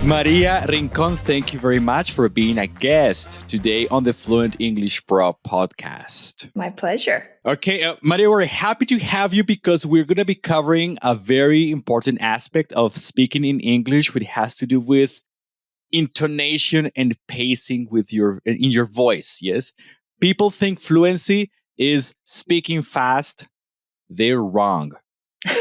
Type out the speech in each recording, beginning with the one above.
Maria Rincon, thank you very much for being a guest today on the Fluent English Pro podcast. My pleasure. Okay, Maria, we're happy to have you because we're going to be covering a very important aspect of speaking in English, which has to do with intonation and pacing in your voice. Yes, people think fluency is speaking fast. They're wrong.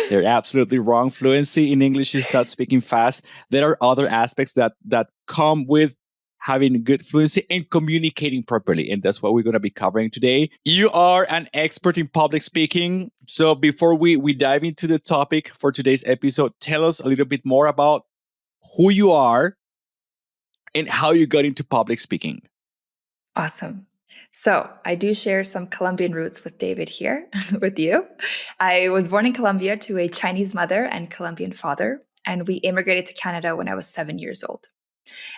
They're absolutely wrong. Fluency in English is not speaking fast. There are other aspects that come with having good fluency and communicating properly. And that's what we're going to be covering today. You are an expert in public speaking. So before we dive into the topic for today's episode, tell us a little bit more about who you are and how you got into public speaking. Awesome. So I do share some Colombian roots with David here, with you. I was born in Colombia to a Chinese mother and Colombian father, and we immigrated to Canada when I was 7 years old.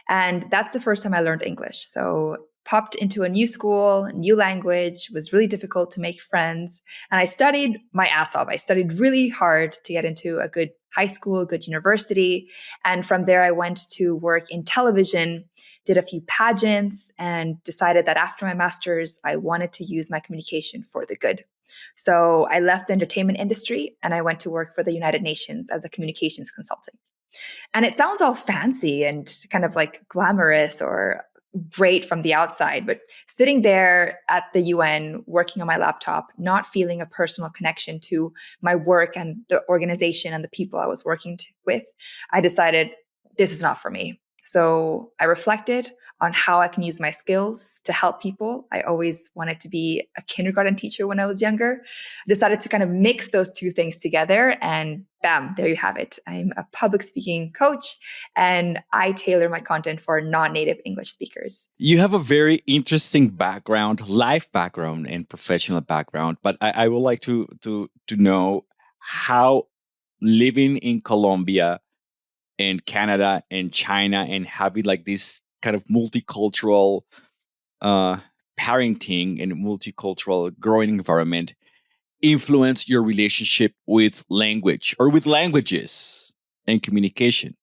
And that's the first time I learned English. So popped into a new school, new language, was really difficult to make friends. And I studied my ass off. I studied really hard to get into a good high school, a good university. And from there, I went to work in television, did a few pageants, and decided that after my master's, I wanted to use my communication for the good. So I left the entertainment industry and I went to work for the United Nations as a communications consultant. And it sounds all fancy and kind of like glamorous or great from the outside, but sitting there at the UN, working on my laptop, not feeling a personal connection to my work and the organization and the people I was working with, I decided this is not for me. So I reflected on how I can use my skills to help people. I always wanted to be a kindergarten teacher when I was younger. I decided to kind of mix those two things together and bam, there you have it. I'm a public speaking coach and I tailor my content for non-native English speakers. You have a very interesting background, life background and professional background, but I would like to know how living in Colombia and Canada and China and having like this kind of multicultural parenting and multicultural growing environment influence your relationship with language or with languages and communication?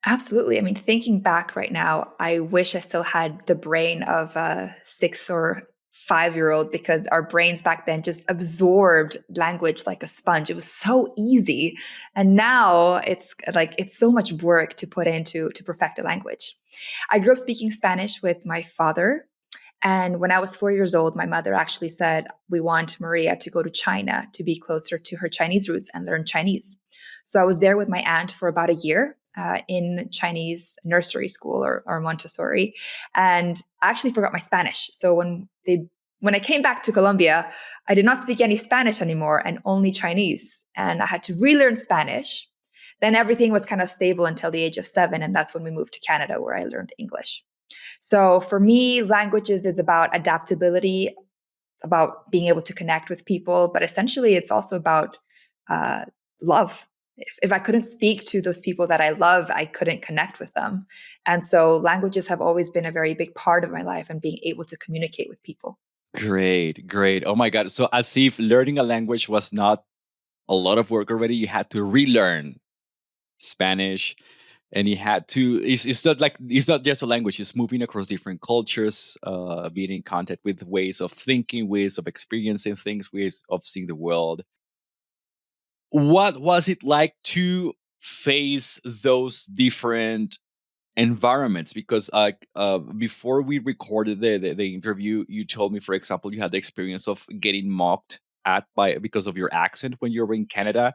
Absolutely. I mean, thinking back right now, I wish I still had the brain of a 6 or 5-year-old because our brains back then just absorbed language like a sponge. It was so easy. And now it's so much work to put into to perfect a language. I grew up speaking Spanish with my father. And when I was 4 years old, my mother actually said, we want Maria to go to China to be closer to her Chinese roots and learn Chinese. So I was there with my aunt for about a year in Chinese nursery school or Montessori. And I actually forgot my Spanish. So when I came back to Colombia, I did not speak any Spanish anymore and only Chinese. And I had to relearn Spanish. Then everything was kind of stable until the age of 7. And that's when we moved to Canada, where I learned English. So for me, languages is about adaptability, about being able to connect with people, but essentially it's also about love. If I couldn't speak to those people that I love, I couldn't connect with them. And so languages have always been a very big part of my life and being able to communicate with people. Great, great. Oh my God. So as if learning a language was not a lot of work already, you had to relearn Spanish and you had to, it's not like, it's not just a language, it's moving across different cultures, being in contact with ways of thinking, ways of experiencing things, ways of seeing the world. What was it like to face those different environments? Because before we recorded the interview, you told me, for example, you had the experience of getting mocked at because of your accent when you were in Canada.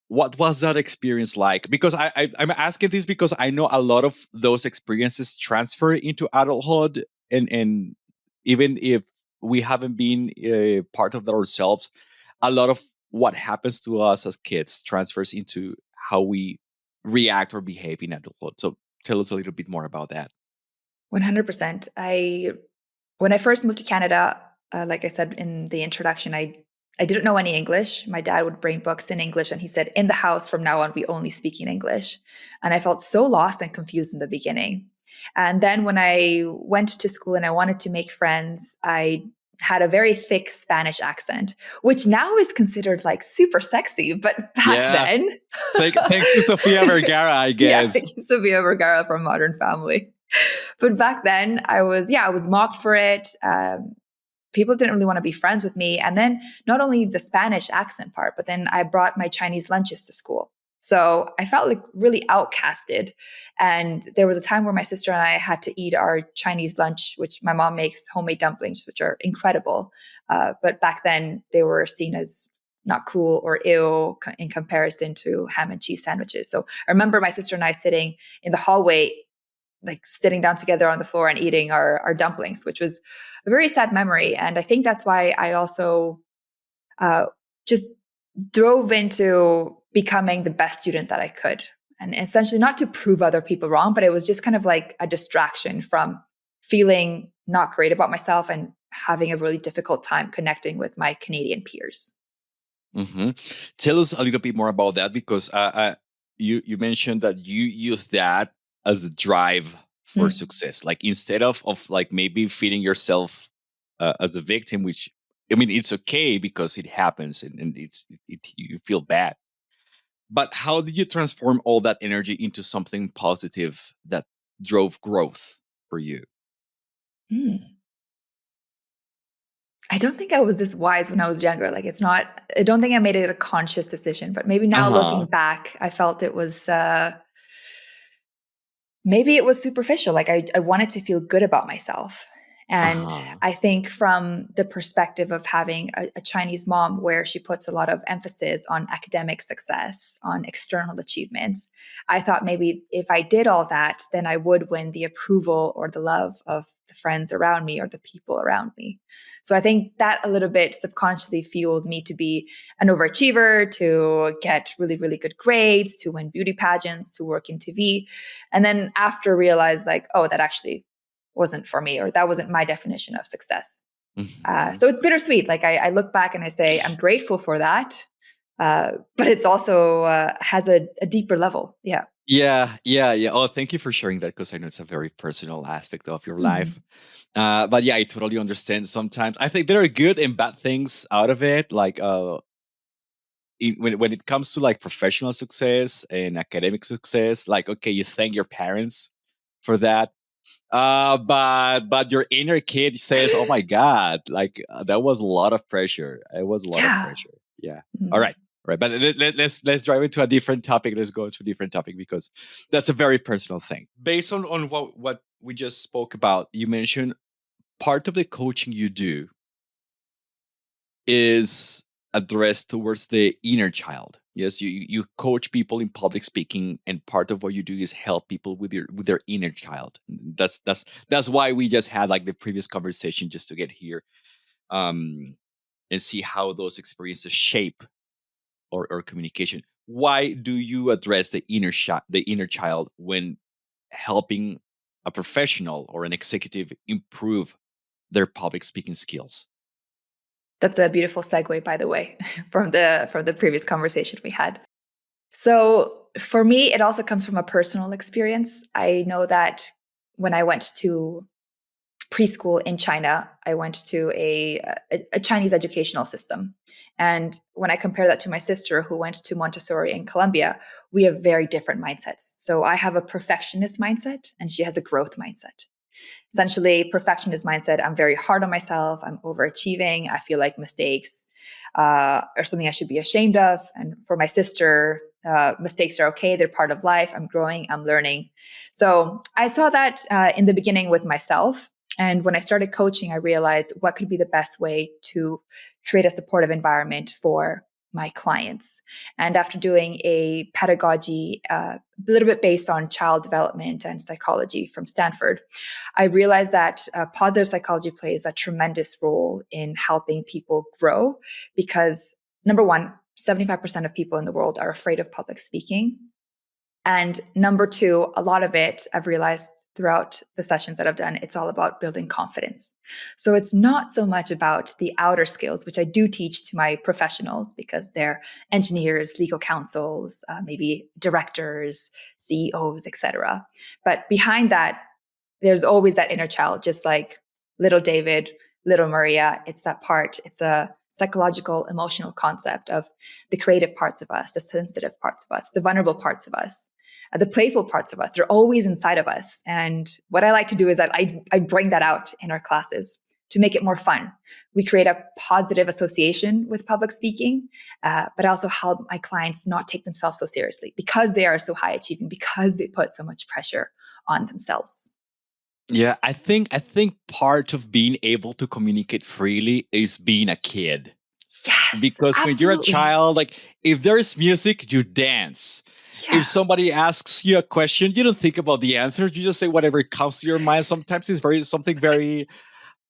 What was that experience like? Because I'm asking this because I know a lot of those experiences transfer into adulthood, and even if we haven't been part of that ourselves, a lot of what happens to us as kids transfers into how we react or behave in adulthood. So tell us a little bit more about that. 100%. When I first moved to Canada, like I said in the introduction, I didn't know any English. My dad would bring books in English and he said, in the house from now on, we only speak in English. And I felt so lost and confused in the beginning. And then when I went to school and I wanted to make friends, I had a very thick Spanish accent, which now is considered like super sexy. But back Yeah. then, Thanks to Sofia Vergara, I yeah, guess. Sofia Vergara from Modern Family. But back then, I was mocked for it. People didn't really want to be friends with me. And then not only the Spanish accent part, but then I brought my Chinese lunches to school. So I felt like really outcasted. And there was a time where my sister and I had to eat our Chinese lunch, which my mom makes homemade dumplings, which are incredible. But back then they were seen as not cool or ill in comparison to ham and cheese sandwiches. So I remember my sister and I sitting in the hallway, like sitting down together on the floor and eating our dumplings, which was a very sad memory. And I think that's why I also just drove into becoming the best student that I could. And essentially not to prove other people wrong, but it was just kind of like a distraction from feeling not great about myself and having a really difficult time connecting with my Canadian peers. Hmm. Tell us a little bit more about that, because you mentioned that you use that as a drive for Hmm. success. Like, instead of like maybe feeling yourself as a victim, which, I mean, it's okay because it happens, and you feel bad. But how did you transform all that energy into something positive that drove growth for you? Hmm. I don't think I was this wise when I was younger. Like, it's not, I don't think I made it a conscious decision, but maybe Uh now looking huh. back, I felt it was, maybe it was superficial. Like I wanted to feel good about myself. Uh And huh. I think from the perspective of having a Chinese mom where she puts a lot of emphasis on academic success, on external achievements, I thought maybe if I did all that, then I would win the approval or the love of the friends around me or the people around me. So I think that a little bit subconsciously fueled me to be an overachiever, to get really, really good grades, to win beauty pageants, to work in TV. And then after realized like, oh, that actually wasn't for me, or that wasn't my definition of success. Hmm. So it's bittersweet. Like I look back and I say, I'm grateful for that. But it's also has a deeper level. Yeah. Yeah, yeah, yeah. Oh, thank you for sharing that, because I know it's a very personal aspect of your Hmm. life. But yeah, I totally understand. Sometimes I think there are good and bad things out of it. Like, when it comes to like professional success and academic success, like, okay, you thank your parents for that. But your inner kid says, "Oh my god, like, that was a lot of pressure. It was a lot of Yeah. pressure." Yeah. All Mm. right. All right. But let's drive into a different topic. Let's go to a different topic, because that's a very personal thing. Based on what we just spoke about, you mentioned part of the coaching you do is addressed towards the inner child. Yes, you coach people in public speaking, and part of what you do is help people with their inner child. That's why we just had like the previous conversation, just to get here, um, and see how those experiences shape or communication. Why do you address the inner child when helping a professional or an executive improve their public speaking skills? That's a beautiful segue, by the way, from the previous conversation we had. So for me, it also comes from a personal experience. I know that when I went to preschool in China, I went to a Chinese educational system. And when I compare that to my sister who went to Montessori in Colombia, we have very different mindsets. So I have a perfectionist mindset and she has a growth mindset. Essentially, perfectionist mindset, I'm very hard on myself, I'm overachieving, I feel like mistakes are something I should be ashamed of. And for my sister, mistakes are okay, they're part of life, I'm growing, I'm learning. So I saw that in the beginning with myself. And when I started coaching, I realized what could be the best way to create a supportive environment for my clients. And after doing a pedagogy, a little bit based on child development and psychology from Stanford, I realized that positive psychology plays a tremendous role in helping people grow because, number one, 75% of people in the world are afraid of public speaking. And number two, a lot of it, I've realized throughout the sessions that I've done, it's all about building confidence. So it's not so much about the outer skills, which I do teach to my professionals because they're engineers, legal counsels, maybe directors, CEOs, etc. But behind that, there's always that inner child, just like little David little Maria. It's that part. It's a psychological, emotional concept of the creative parts of us, the sensitive parts of us, the vulnerable parts of us, the playful parts of us. They're always inside of us. And what I like to do is I bring that out in our classes to make it more fun. We create a positive association with public speaking, but also help my clients not take themselves so seriously because they are so high achieving, because they put so much pressure on themselves. Yeah, I think part of being able to communicate freely is being a kid. Yes, Because when you're a absolutely. child, like if there's music, you dance. If Yeah. somebody asks you a question, you don't think about the answer. You just say whatever comes to your mind. Sometimes it's something very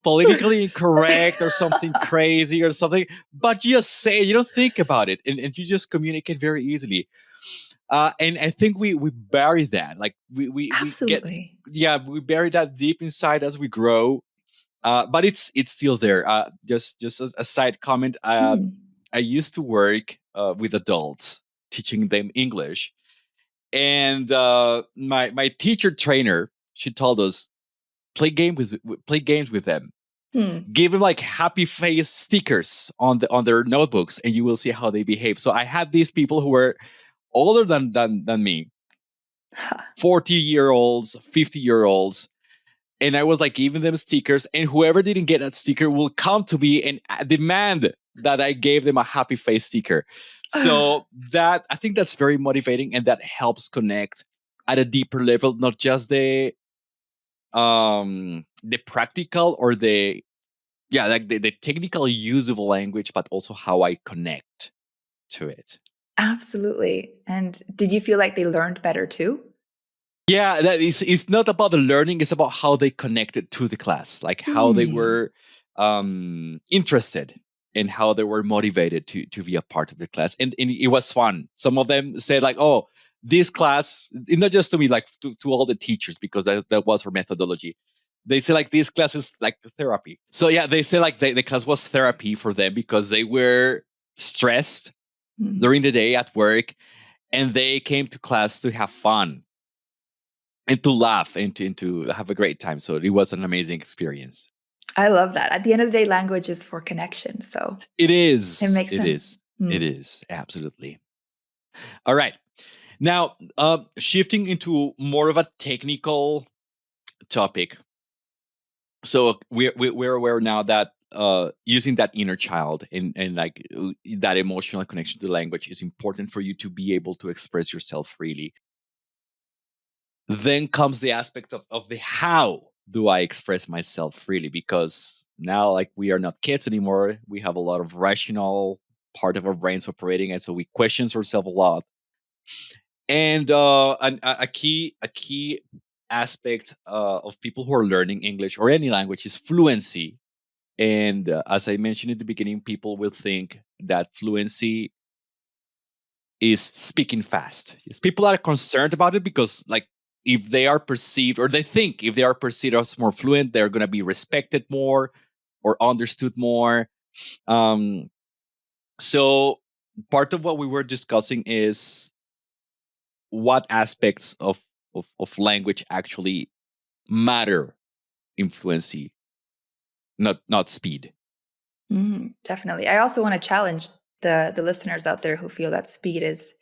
politically incorrect or something crazy or something, but you just say it, you don't think about it, and you just communicate very easily. And I think we bury that, like we get, Absolutely. yeah, we bury that deep inside as we grow. But it's still there. Just as a side comment, Hmm. I used to work with adults teaching them English, and my teacher trainer, she told us, play games with them, Hmm. give them like happy face stickers on their notebooks, and you will see how they behave. So I had these people who were older than me, Ha. 40-year-olds, 50-year-olds, and I was like giving them stickers, and whoever didn't get that sticker will come to me and demand that I gave them a happy face sticker. So that, I think that's very motivating, and that helps connect at a deeper level, not just the practical or the, yeah, like the technical use of a language, but also how I connect to it. Absolutely. And did you feel like they learned better too? Yeah, that is, it's not about the learning, it's about how they connected to the class, like how they Hmm. were interested and how they were motivated to be a part of the class. And it was fun. Some of them said like, oh, this class, not just to me, like to all the teachers, because that was her methodology. They say like this class is like therapy. So yeah, they say like the class was therapy for them because they were stressed Hmm. during the day at work, and they came to class to have fun and to laugh and to have a great time. So it was an amazing experience. I love that. At the end of the day, language is for connection. So It it is. makes It sense. is. It Hmm. is. Absolutely. All right. Now, shifting into more of a technical topic. So we're aware now that using that inner child and like that emotional connection to language is important for you to be able to express yourself freely. Then comes the aspect of the how do I express myself freely? Because now, like, we are not kids anymore. We have a lot of rational part of our brains operating, and so we question ourselves a lot. And a key aspect of people who are learning English or any language is fluency. And as I mentioned in the beginning, people will think that fluency is speaking fast. Yes, people are concerned about it because, like, if they are perceived, or they think if they are perceived as more fluent, they're going to be respected more or understood more. Um, so, part of what we were discussing is what aspects of language actually matter in fluency, not speed. Definitely. I also want to challenge the listeners out there who feel that speed is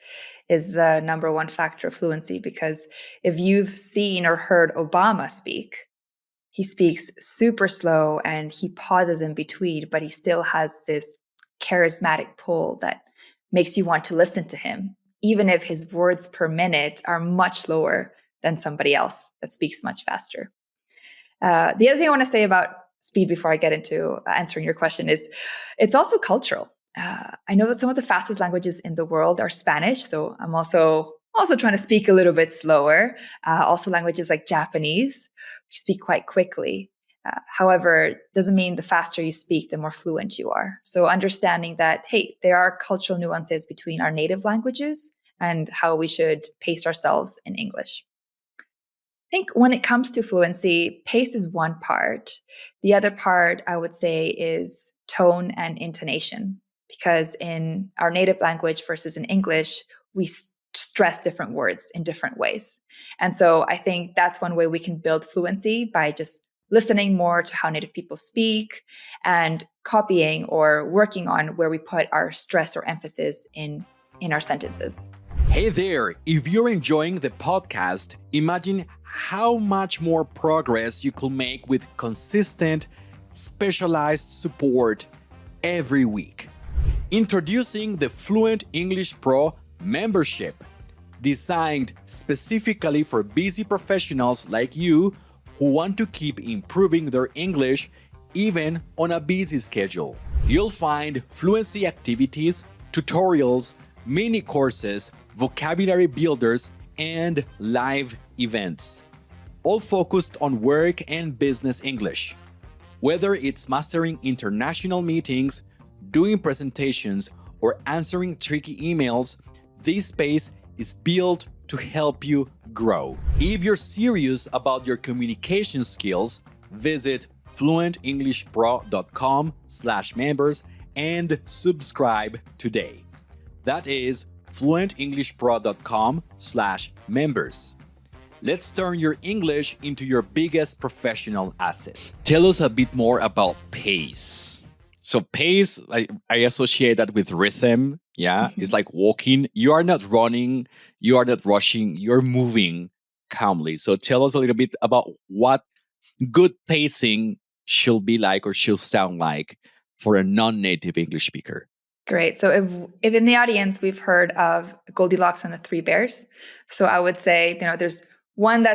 the number one factor of fluency, because if you've seen or heard Obama speak, he speaks super slow and he pauses in between, but he still has this charismatic pull that makes you want to listen to him, even if his words per minute are much lower than somebody else that speaks much faster. The other thing I want to say about speed before I get into answering your question is it's also cultural. I know that some of the fastest languages in the world are Spanish, so I'm also trying to speak a little bit slower. Also, languages like Japanese, you speak quite quickly. However, doesn't mean the faster you speak, the more fluent you are. So understanding that, hey, there are cultural nuances between our native languages and how we should pace ourselves in English. I think when it comes to fluency, pace is one part. The other part, I would say, is tone and intonation, because in our native language versus in English, we stress different words in different ways. And so I think that's one way we can build fluency, by just listening more to how native people speak, and copying or working on where we put our stress or emphasis in our sentences. Hey there, if you're enjoying the podcast, imagine how much more progress you could make with consistent, specialized support every week. Introducing the Fluent English Pro membership, designed specifically for busy professionals like you who want to keep improving their English even on a busy schedule. You'll find fluency activities, tutorials, mini courses, vocabulary builders, and live events, all focused on work and business English. Whether it's mastering international meetings, doing presentations, or answering tricky emails, this space is built to help you grow. If you're serious about your communication skills, visit fluentenglishpro.com/members and subscribe today. That is fluentenglishpro.com/members. Let's turn your English into your biggest professional asset. Tell us a bit more about pace. So pace, I associate that with rhythm. Yeah, it's like walking. You are not running, you are not rushing, you're moving calmly. So tell us a little bit about what good pacing should be like or should sound like for a non-native English speaker. Great. So if in the audience we've heard of Goldilocks and the Three Bears, so I would say, there's one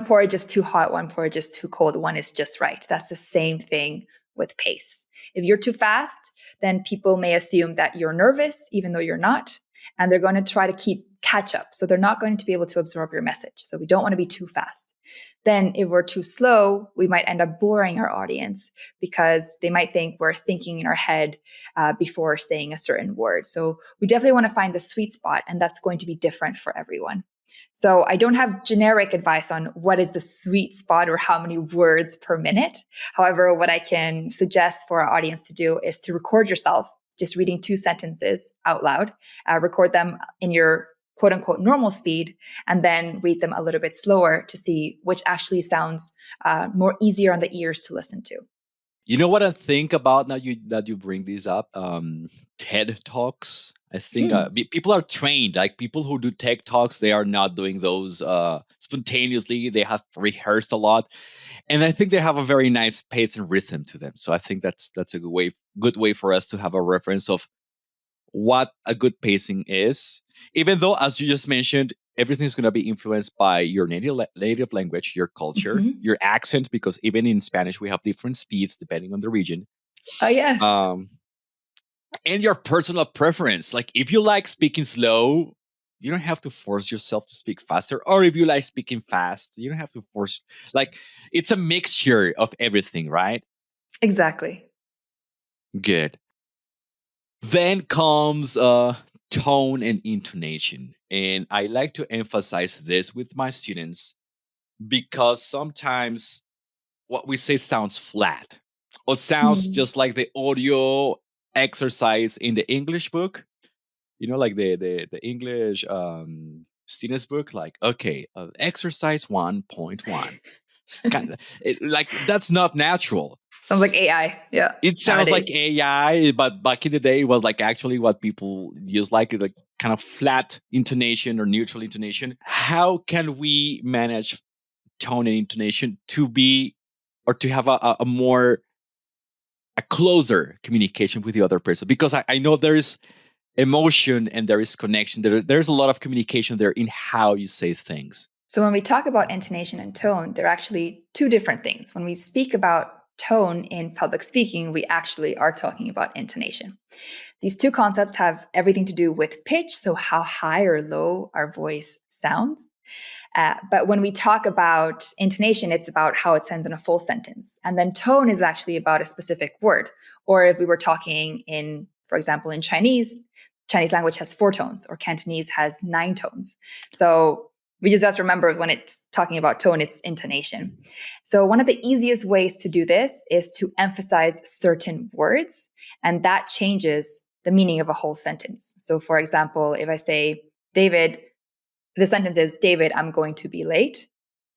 porridge is too hot, one porridge is too cold, one is just right. That's the same thing with pace. If you're too fast, then people may assume that you're nervous, even though you're not, and they're going to try to catch up. So they're not going to be able to absorb your message. So we don't want to be too fast. Then if we're too slow, we might end up boring our audience because they might think we're thinking in our head before saying a certain word. So we definitely want to find the sweet spot, and that's going to be different for everyone. So I don't have generic advice on what is the sweet spot or how many words per minute. However, what I can suggest for our audience to do is to record yourself just reading 2 sentences out loud, record them in your quote unquote normal speed, and then read them a little bit slower to see which actually sounds more easier on the ears to listen to. You know what I think about now that you bring these up? TED Talks. I think people are trained. Like people who do TED Talks, they are not doing those spontaneously. They have rehearsed a lot, and I think they have a very nice pace and rhythm to them. So I think that's a good way for us to have a reference of what a good pacing is. Even though, as you just mentioned, everything's going to be influenced by your native language, your culture, your accent, because even in Spanish, we have different speeds depending on the region. Oh, yes. And your personal preference. Like if you like speaking slow, you don't have to force yourself to speak faster. Or if you like speaking fast, you don't have to force. Like it's a mixture of everything, right? Exactly. Good. Then comes tone and intonation. And I like to emphasize this with my students because sometimes what we say sounds flat or sounds just like the audio exercise in the English book. Like the English students book, like, okay, exercise 1.1. Like that's not natural. Sounds like AI. Yeah. It sounds nowadays. like AI, but back in the day, it was like actually what people use, like the kind of flat intonation or neutral intonation. How can we manage tone and intonation to be or to have a closer communication with the other person? Because I know there is emotion and there is connection. There's a lot of communication there in how you say things. So when we talk about intonation and tone, they're actually 2 different things. When we speak about tone in public speaking, we actually are talking about intonation. These 2 concepts have everything to do with pitch, so how high or low our voice sounds. But when we talk about intonation, it's about how it sounds in a full sentence. And then tone is actually about a specific word. Or if we were talking in, for example, in Chinese language has 4 tones, or Cantonese has 9 tones. So we just have to remember when it's talking about tone, it's intonation. So one of the easiest ways to do this is to emphasize certain words, and that changes the meaning of a whole sentence. So for example, if I say, David, the sentence is, David, I'm going to be late.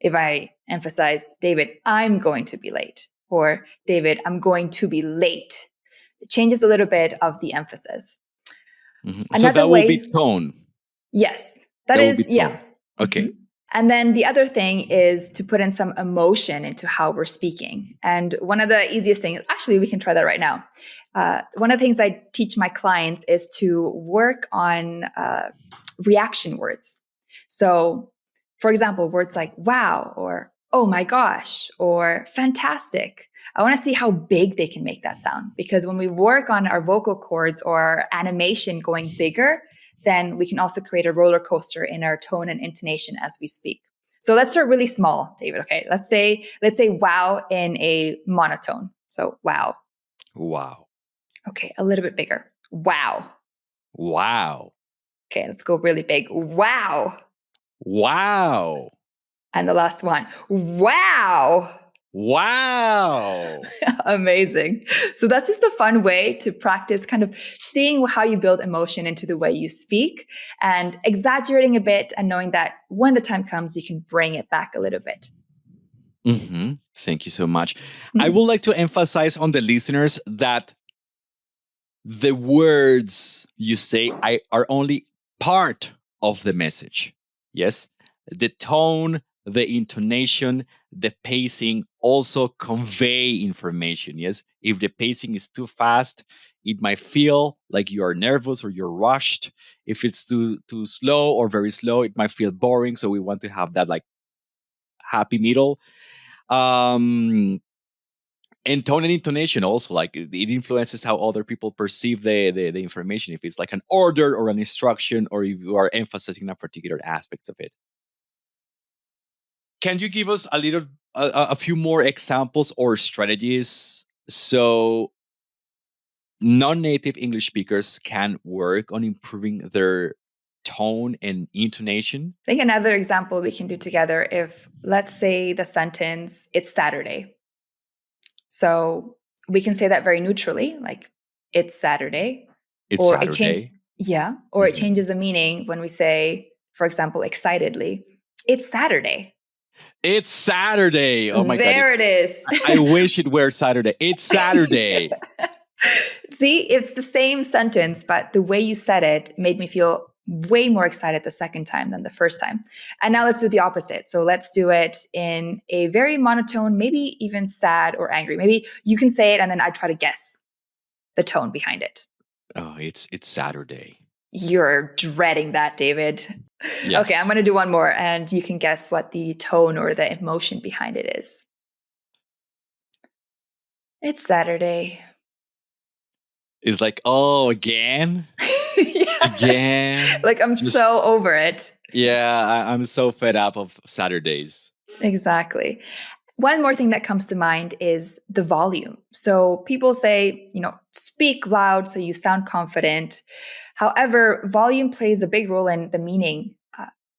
If I emphasize, David, I'm going to be late, or David, I'm going to be late. It changes a little bit of the emphasis. So Another that will be way, tone. yes, that That will is, be yeah. tone. Okay. And then the other thing is to put in some emotion into how we're speaking. And one of the easiest things, actually, we can try that right now. One of the things I teach my clients is to work on reaction words. So, for example, words like wow, or oh my gosh, or fantastic. I want to see how big they can make that sound, because when we work on our vocal cords or animation going bigger, then we can also create a roller coaster in our tone and intonation as we speak. So let's start really small, David. Okay, let's say wow in a monotone. So wow. Wow. Okay, a little bit bigger. Wow. Wow. Okay, let's go really big. Wow. Wow. And the last one. Wow. Wow. Amazing. So that's just a fun way to practice kind of seeing how you build emotion into the way you speak and exaggerating a bit and knowing that when the time comes, you can bring it back a little bit. Thank you so much. I would like to emphasize on the listeners that the words you say are only part of the message. Yes, the tone, the intonation, the pacing also convey information. Yes, if the pacing is too fast, it might feel like you are nervous or you're rushed. If it's too slow or very slow, it might feel boring. So we want to have that like happy middle. And tone and intonation also, like it influences how other people perceive the information, if it's like an order or an instruction, or if you are emphasizing a particular aspect of it. Can you give us a few more examples or strategies so non-native English speakers can work on improving their tone and intonation? I think another example we can do together, if let's say the sentence, it's Saturday. So we can say that very neutrally, like it's Saturday. It's Or it changes, Saturday. yeah. Or it changes the meaning when we say, for example, excitedly, it's Saturday. It's Saturday. Oh my God. There it is. I wish it were Saturday. It's Saturday. See, it's the same sentence, but the way you said it made me feel way more excited the second time than the first time. And now let's do the opposite. So let's do it in a very monotone, maybe even sad or angry. Maybe you can say it and then I try to guess the tone behind it. Oh, it's Saturday. You're dreading that, David. Yes. Okay, I'm going to do one more and you can guess what the tone or the emotion behind it is. It's Saturday. It's like, oh, again? Yes. Again? Like, I'm so over it. Yeah, I'm so fed up of Saturdays. Exactly. One more thing that comes to mind is the volume. So people say, speak loud so you sound confident. However, volume plays a big role in the meaning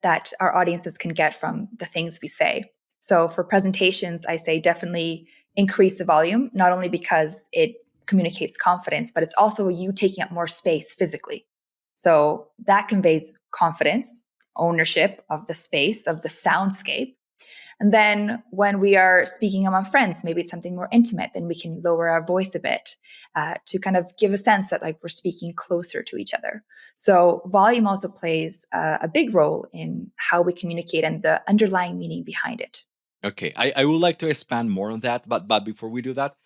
that our audiences can get from the things we say. So for presentations, I say definitely increase the volume, not only because it communicates confidence, but it's also you taking up more space physically. So that conveys confidence, ownership of the space, of the soundscape. And then when we are speaking among friends, maybe it's something more intimate, then we can lower our voice a bit to kind of give a sense that like we're speaking closer to each other. So volume also plays a big role in how we communicate and the underlying meaning behind it. Okay, I would like to expand more on that, but before we do that,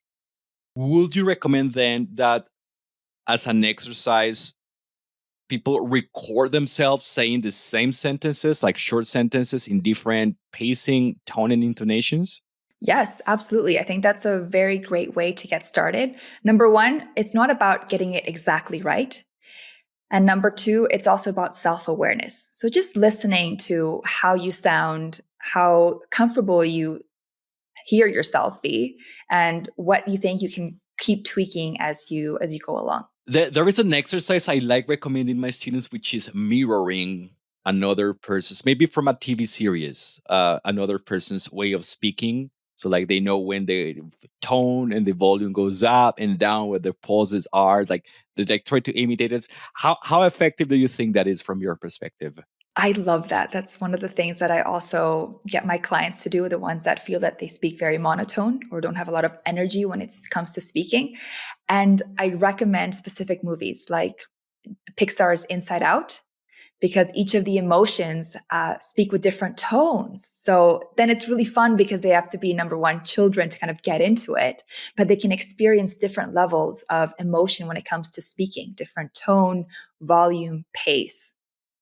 would you recommend then that as an exercise, people record themselves saying the same sentences, like short sentences in different pacing, tone, and intonations? Yes, absolutely. I think that's a very great way to get started. Number one, it's not about getting it exactly right. And number two, it's also about self-awareness. So just listening to how you sound, how comfortable you hear yourself be, and what you think you can keep tweaking as you go along. There is an exercise I like recommending my students, which is mirroring another person's, maybe from a TV series, another person's way of speaking. So like they know when the tone and the volume goes up and down, where the pauses are, like they like try to imitate it. How effective do you think that is from your perspective? I love that. That's one of the things that I also get my clients to do, the ones that feel that they speak very monotone or don't have a lot of energy when it comes to speaking. And I recommend specific movies like Pixar's Inside Out, because each of the emotions speak with different tones. So then it's really fun because they have to be, number one, children to kind of get into it, but they can experience different levels of emotion when it comes to speaking, different tone, volume, pace.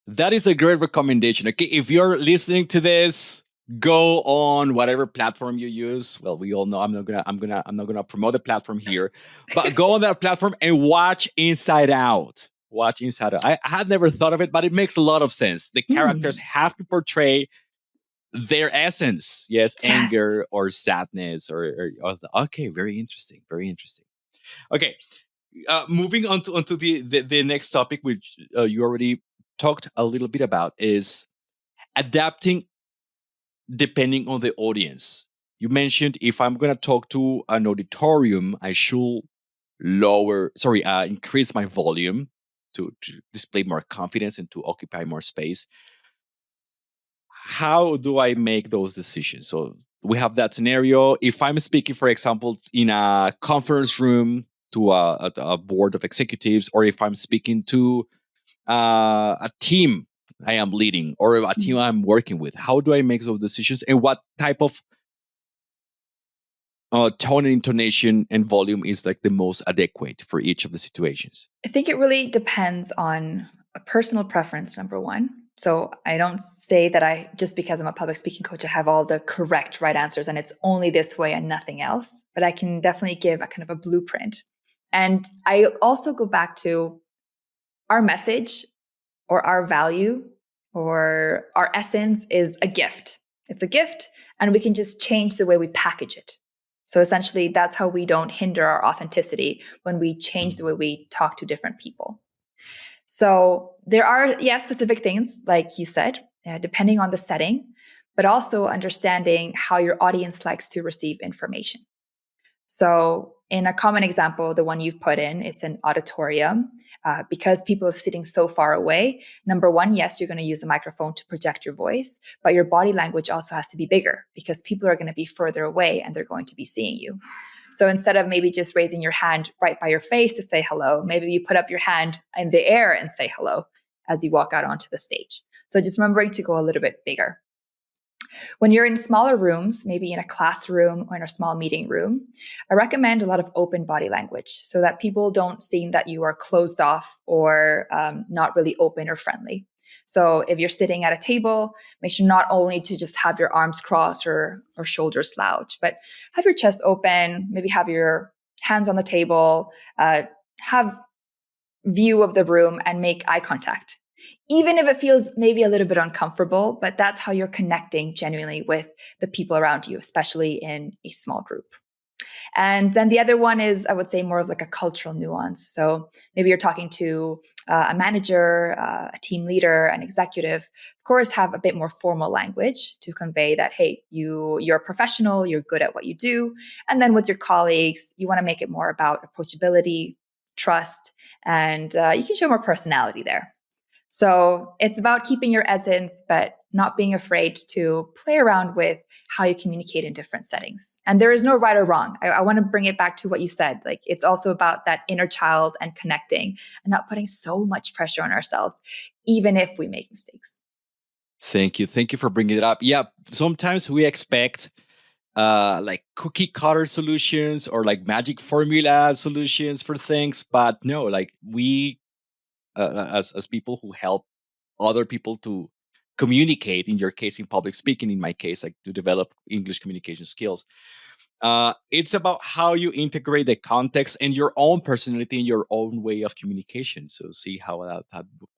That is a great recommendation. Okay, if you're listening to this, go on whatever platform you use. Well, we all know I'm not gonna promote the platform here, but go on that platform and watch Inside Out. Watch Inside Out. I had never thought of it, but it makes a lot of sense. The characters have to portray their essence. Yes, Yes. anger or sadness okay, very interesting. Very interesting. Okay, moving on to onto the next topic, which you already talked a little bit about, is adapting depending on the audience. You mentioned if I'm going to talk to an auditorium, I should increase my volume to display more confidence and to occupy more space. How do I make those decisions? So we have that scenario. If I'm speaking, for example, in a conference room to a board of executives, or if I'm speaking to a team I am leading or a team I'm working with, how do I make those decisions, and what type of tone and intonation and volume is like the most adequate for each of the situations? I think it really depends on a personal preference, number one. So I don't say that just because I'm a public speaking coach, I have all the correct right answers and it's only this way and nothing else. But I can definitely give a kind of a blueprint. And I also go back to our message or our value or our essence is a gift. It's a gift, and we can just change the way we package it. So essentially, that's how we don't hinder our authenticity when we change the way we talk to different people. So there are, specific things, like you said, depending on the setting, but also understanding how your audience likes to receive information. So, in a common example, the one you've put in, it's an auditorium. Because people are sitting so far away, number one, yes, you're going to use a microphone to project your voice, but your body language also has to be bigger because people are going to be further away and they're going to be seeing you. So instead of maybe just raising your hand right by your face to say hello, maybe you put up your hand in the air and say hello as you walk out onto the stage. So just remembering to go a little bit bigger. When you're in smaller rooms, maybe in a classroom or in a small meeting room, I recommend a lot of open body language so that people don't seem that you are closed off or not really open or friendly. So if you're sitting at a table, make sure not only to just have your arms crossed or shoulders slouched, but have your chest open, maybe have your hands on the table, have view of the room and make eye contact. Even if it feels maybe a little bit uncomfortable, but that's how you're connecting genuinely with the people around you, especially in a small group. And then the other one is, I would say, more of like a cultural nuance. So maybe you're talking to a manager, a team leader, an executive. Of course, have a bit more formal language to convey that, hey, you're a professional, you're good at what you do. And then with your colleagues, you want to make it more about approachability, trust, and you can show more personality there. So it's about keeping your essence, but not being afraid to play around with how you communicate in different settings. And there is no right or wrong. I want to bring it back to what you said. Like, it's also about that inner child and connecting and not putting so much pressure on ourselves, even if we make mistakes. Thank you. Thank you for bringing it up. Yeah, sometimes we expect like cookie cutter solutions or like magic formula solutions for things, but no, like we as people who help other people to communicate, in your case in public speaking, in my case like to develop English communication skills, it's about how you integrate the context and your own personality and your own way of communication. So see how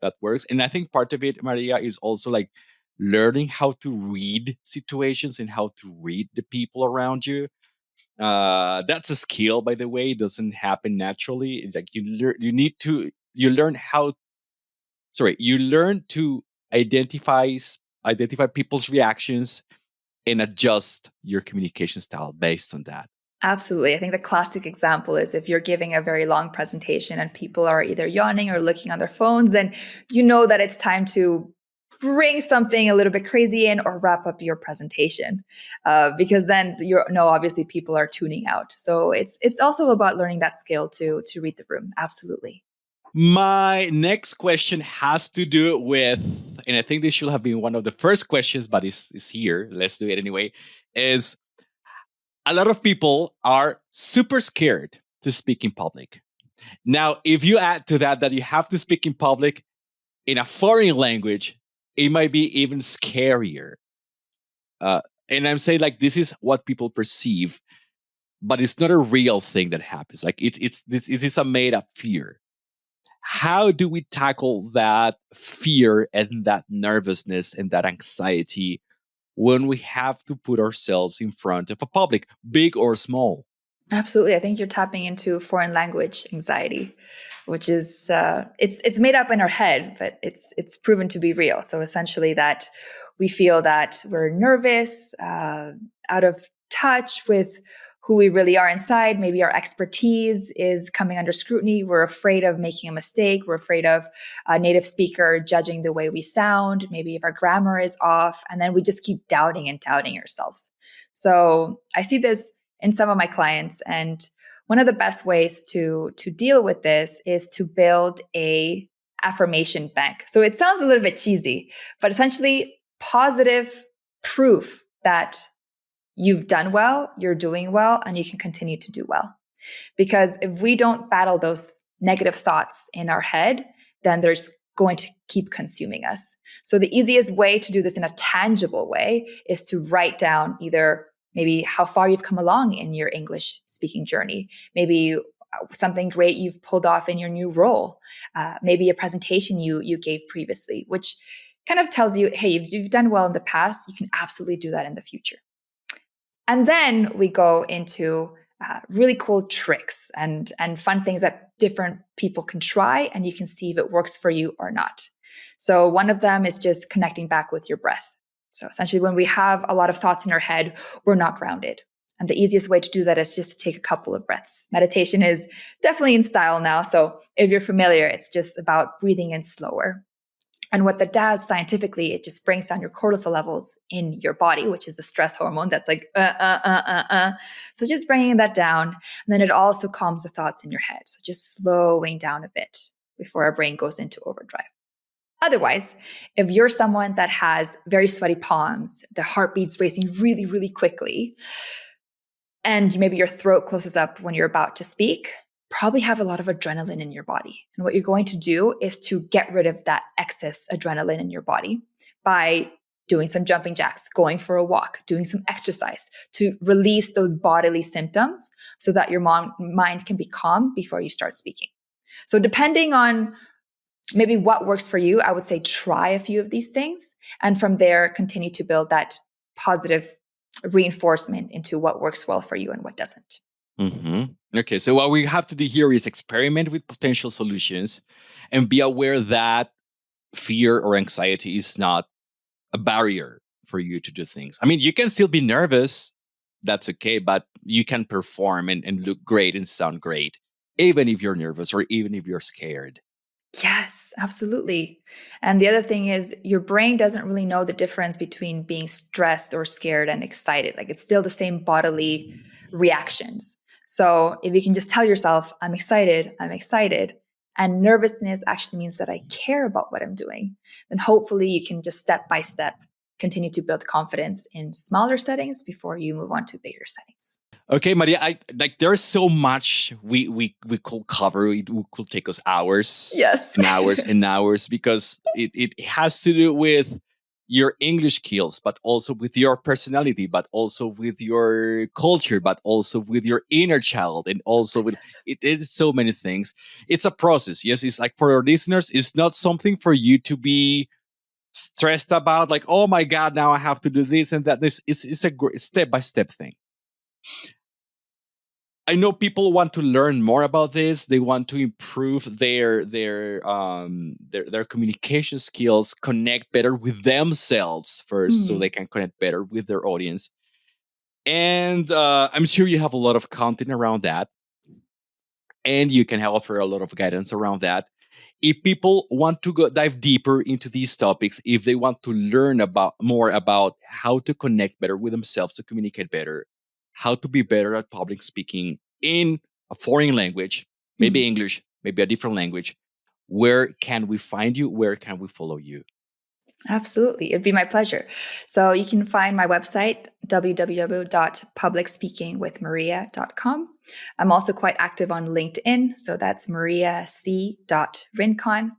that works. And I think part of it, Maria, is also like learning how to read situations and how to read the people around you. That's a skill, by the way. It doesn't happen naturally. It's like you learn how you learn to identify identify people's reactions and adjust your communication style based on that. Absolutely. I think the classic example is if you're giving a very long presentation and people are either yawning or looking on their phones, and you know that it's time to bring something a little bit crazy in or wrap up your presentation, because then obviously people are tuning out. So it's also about learning that skill to read the room. Absolutely. My next question has to do with, and I think this should have been one of the first questions, but it's here. Let's do it anyway. Is a lot of people are super scared to speak in public. Now, if you add to that you have to speak in public in a foreign language, it might be even scarier. Uh, and I'm saying like this is what people perceive, but it's not a real thing that happens. Like it is a made up fear. How do we tackle that fear and that nervousness and that anxiety when we have to put ourselves in front of a public, big or small? Absolutely. I think you're tapping into foreign language anxiety, which is it's made up in our head, but it's proven to be real. So essentially, that we feel that we're nervous, out of touch with who we really are inside. Maybe our expertise is coming under scrutiny. We're afraid of making a mistake. We're afraid of a native speaker judging the way we sound. Maybe if our grammar is off, and then we just keep doubting and doubting ourselves. So I see this in some of my clients. And one of the best ways to deal with this is to build a affirmation bank. So it sounds a little bit cheesy, but essentially positive proof that you've done well, you're doing well, and you can continue to do well. Because if we don't battle those negative thoughts in our head, then there's going to keep consuming us. So the easiest way to do this in a tangible way is to write down either maybe how far you've come along in your English speaking journey, maybe something great you've pulled off in your new role, maybe a presentation you gave previously, which kind of tells you, hey, if you've done well in the past, you can absolutely do that in the future. And then we go into really cool tricks and fun things that different people can try, and you can see if it works for you or not. So one of them is just connecting back with your breath. So essentially, when we have a lot of thoughts in our head, we're not grounded. And the easiest way to do that is just to take a couple of breaths. Meditation is definitely in style now. So if you're familiar, it's just about breathing in slower. And what that does scientifically, it just brings down your cortisol levels in your body, which is a stress hormone that's like, So just bringing that down. And then it also calms the thoughts in your head. So just slowing down a bit before our brain goes into overdrive. Otherwise, if you're someone that has very sweaty palms, the heartbeat's racing really, really quickly, and maybe your throat closes up when you're about to speak, probably have a lot of adrenaline in your body. And what you're going to do is to get rid of that excess adrenaline in your body by doing some jumping jacks, going for a walk, doing some exercise to release those bodily symptoms so that your mind can be calm before you start speaking. So depending on maybe what works for you, I would say try a few of these things. And from there, continue to build that positive reinforcement into what works well for you and what doesn't. Mm-hmm. Okay, so what we have to do here is experiment with potential solutions and be aware that fear or anxiety is not a barrier for you to do things. I mean, you can still be nervous. That's okay, but you can perform and look great and sound great, even if you're nervous or even if you're scared. Yes, absolutely. And the other thing is, your brain doesn't really know the difference between being stressed or scared and excited. Like it's still the same bodily reactions. So if you can just tell yourself, I'm excited, and nervousness actually means that I care about what I'm doing, then hopefully you can just step by step continue to build confidence in smaller settings before you move on to bigger settings. Okay, Maria, I like there's so much we could cover. It could take us hours Yes. and hours and hours because it has to do with your English skills, but also with your personality, but also with your culture, but also with your inner child, and also with it is so many things. It's a process. Yes, it's like for our listeners, it's not something for you to be stressed about, like, oh my God, now I have to do this and that. This it's a step by step thing. I know people want to learn more about this. They want to improve their communication skills, connect better with themselves first, so they can connect better with their audience. And I'm sure you have a lot of content around that, and you can offer a lot of guidance around that. if people want to go dive deeper into these topics, if they want to learn about more about how to connect better with themselves, to communicate better, how to be better at public speaking in a foreign language, maybe Mhm. English, maybe a different language, where can we find you? Where can we follow you? Absolutely. It'd be my pleasure. So you can find my website, www.publicspeakingwithmaria.com. I'm also quite active on LinkedIn. So that's Maria C. Rincon.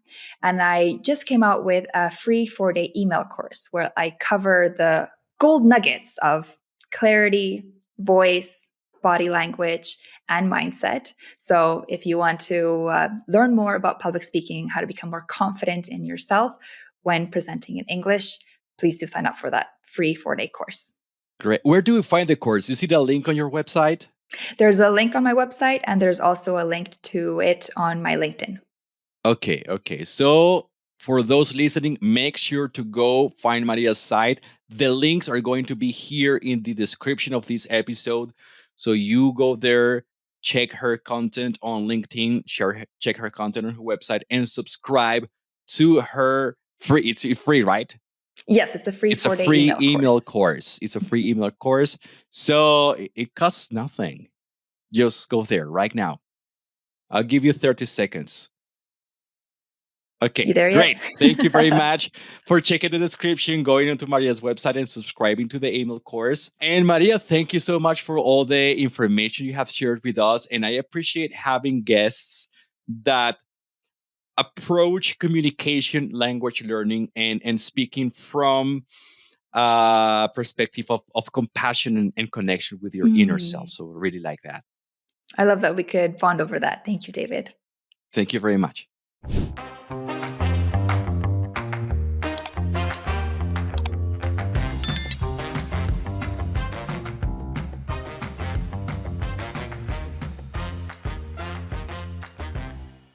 And I just came out with a free 4-day email course where I cover the gold nuggets of clarity, voice, body language, and mindset. So if you want to learn more about public speaking, how to become more confident in yourself, when presenting in English, please do sign up for that free 4-day course. Great. Where do we find the course? You see the link on your website? There's a link on my website, and there's also a link to it on my LinkedIn. Okay. So for those listening, make sure to go find Maria's site. The links are going to be here in the description of this episode. So you go there, check her content on LinkedIn, check her content on her website, and subscribe to her free. It's free, right? Yes, it's a free It's a 4-day free email email course. course. It's a free email course. So it costs nothing. Just go there right now. I'll give you 30 seconds. You Okay, there yet? great. Thank you very much for checking the description, going into Maria's website, and subscribing to the email course. And Maria, thank you so much for all the information you have shared with us. And I appreciate having guests that approach communication, language learning, and speaking from a perspective of compassion and connection with your inner self. So really like that. I love that we could bond over that. Thank you, David. Thank you very much.